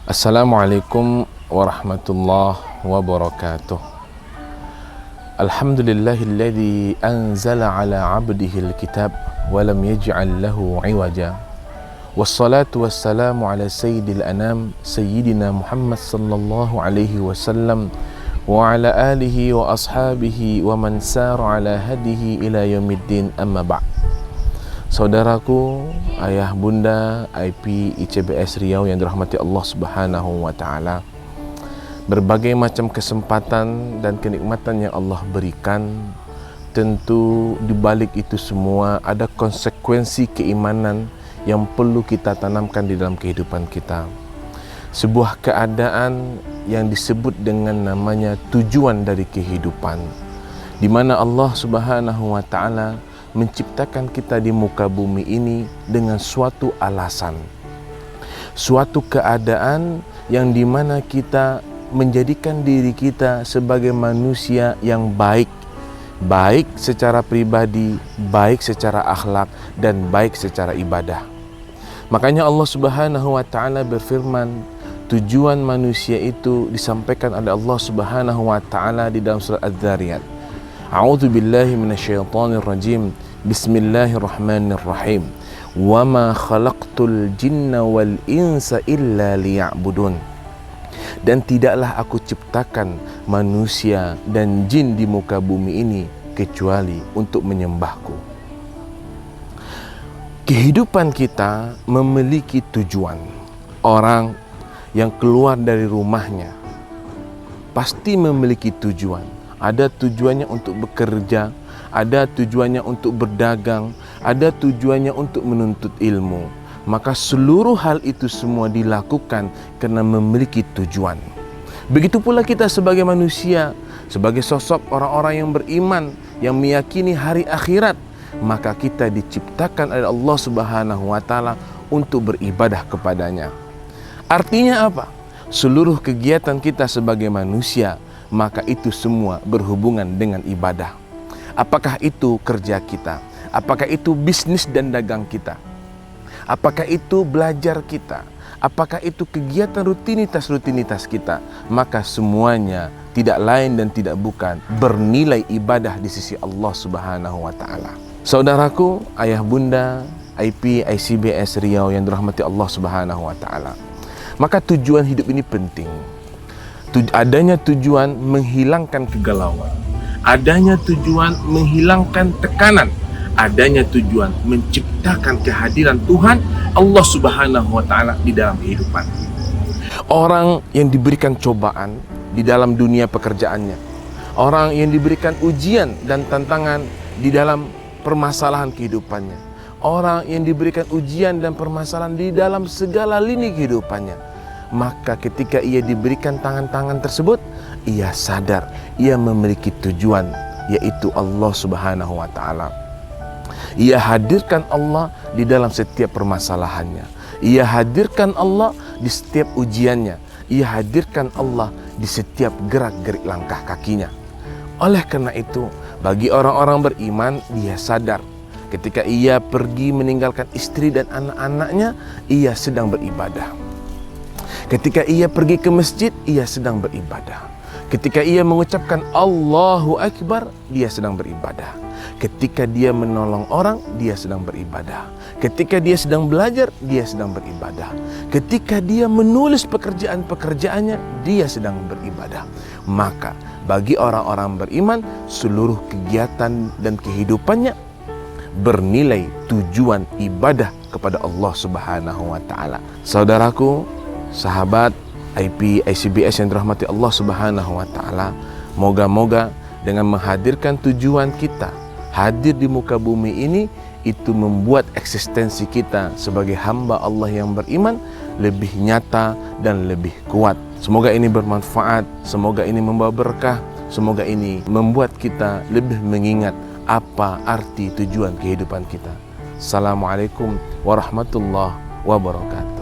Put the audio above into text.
Assalamualaikum warahmatullahi wabarakatuh. Alhamdulillahilladzi anzala ala abdihi alkitab wa lam yaj'al lahu 'iwaja. Wassalatu wassalamu ala sayyidil anam sayyidina Muhammad sallallahu alaihi wasallam wa ala alihi wa ashabihi wa man sara ala hadihi ila yaumiddin, amma ba'd. Saudaraku, ayah bunda IP ICBS Riau yang dirahmati Allah Subhanahu wa taala. Berbagai macam kesempatan dan kenikmatan yang Allah berikan, tentu di balik itu semua ada konsekuensi keimanan yang perlu kita tanamkan di dalam kehidupan kita. Sebuah keadaan yang disebut dengan namanya tujuan dari kehidupan, di mana Allah Subhanahu wa taala menciptakan kita di muka bumi ini dengan suatu alasan, suatu keadaan yang dimana kita menjadikan diri kita sebagai manusia yang baik secara pribadi, baik secara akhlak, dan baik secara ibadah. Makanya Allah Subhanahu wa taala berfirman, tujuan manusia itu disampaikan oleh Allah Subhanahu wa taala di dalam surah Az-Zariyat. A'udzu billahi minasyaitonir rajim. Bismillahirrahmanirrahim. Wa ma khalaqtul jinna wal insa illa liya'budun. Dan tidaklah aku ciptakan manusia dan jin di muka bumi ini kecuali untuk menyembahku. Kehidupan kita memiliki tujuan. Orang yang keluar dari rumahnya pasti memiliki tujuan. Ada tujuannya untuk bekerja, ada tujuannya untuk berdagang, ada tujuannya untuk menuntut ilmu. Maka seluruh hal itu semua dilakukan karena memiliki tujuan. Begitu pula kita sebagai manusia, sebagai sosok orang-orang yang beriman, yang meyakini hari akhirat, maka kita diciptakan oleh Allah Subhanahu wa taala untuk beribadah kepadanya. Artinya apa? Seluruh kegiatan kita sebagai manusia, maka itu semua berhubungan dengan ibadah. Apakah itu kerja kita? Apakah itu bisnis dan dagang kita? Apakah itu belajar kita? Apakah itu kegiatan rutinitas kita? Maka semuanya tidak lain dan tidak bukan bernilai ibadah di sisi Allah Subhanahu wa taala. Saudaraku, ayah bunda IP ICBS Riau yang dirahmati Allah Subhanahu wa taala. Maka tujuan hidup ini penting. Adanya tujuan menghilangkan kegalauan, adanya tujuan menghilangkan tekanan, adanya tujuan menciptakan kehadiran Tuhan Allah Subhanahu wa taala di dalam kehidupan. Orang yang diberikan cobaan di dalam dunia pekerjaannya, orang yang diberikan ujian dan tantangan di dalam permasalahan kehidupannya, orang yang diberikan ujian dan permasalahan di dalam segala lini kehidupannya, maka ketika ia diberikan tangan-tangan tersebut, ia sadar ia memiliki tujuan, yaitu Allah Subhanahu wa taala. Ia hadirkan Allah di dalam setiap permasalahannya. Ia hadirkan Allah di setiap ujiannya. Ia hadirkan Allah di setiap gerak-gerik langkah kakinya. Oleh karena itu, bagi orang-orang beriman, dia sadar ketika ia pergi meninggalkan istri dan anak-anaknya, ia sedang beribadah. Ketika ia pergi ke masjid, ia sedang beribadah. Ketika ia mengucapkan Allahu Akbar, dia sedang beribadah. Ketika dia menolong orang, dia sedang beribadah. Ketika dia sedang belajar, dia sedang beribadah. Ketika dia menulis pekerjaan-pekerjaannya, dia sedang beribadah. Maka bagi orang-orang beriman, seluruh kegiatan dan kehidupannya bernilai tujuan ibadah kepada Allah Subhanahu wa taala. Saudaraku, sahabat IP ICBS yang dirahmati Allah Subhanahu wa taala, moga-moga dengan menghadirkan tujuan kita hadir di muka bumi ini, itu membuat eksistensi kita sebagai hamba Allah yang beriman lebih nyata dan lebih kuat. Semoga ini bermanfaat, semoga ini membawa berkah, semoga ini membuat kita lebih mengingat apa arti tujuan kehidupan kita. Assalamualaikum warahmatullahi wabarakatuh.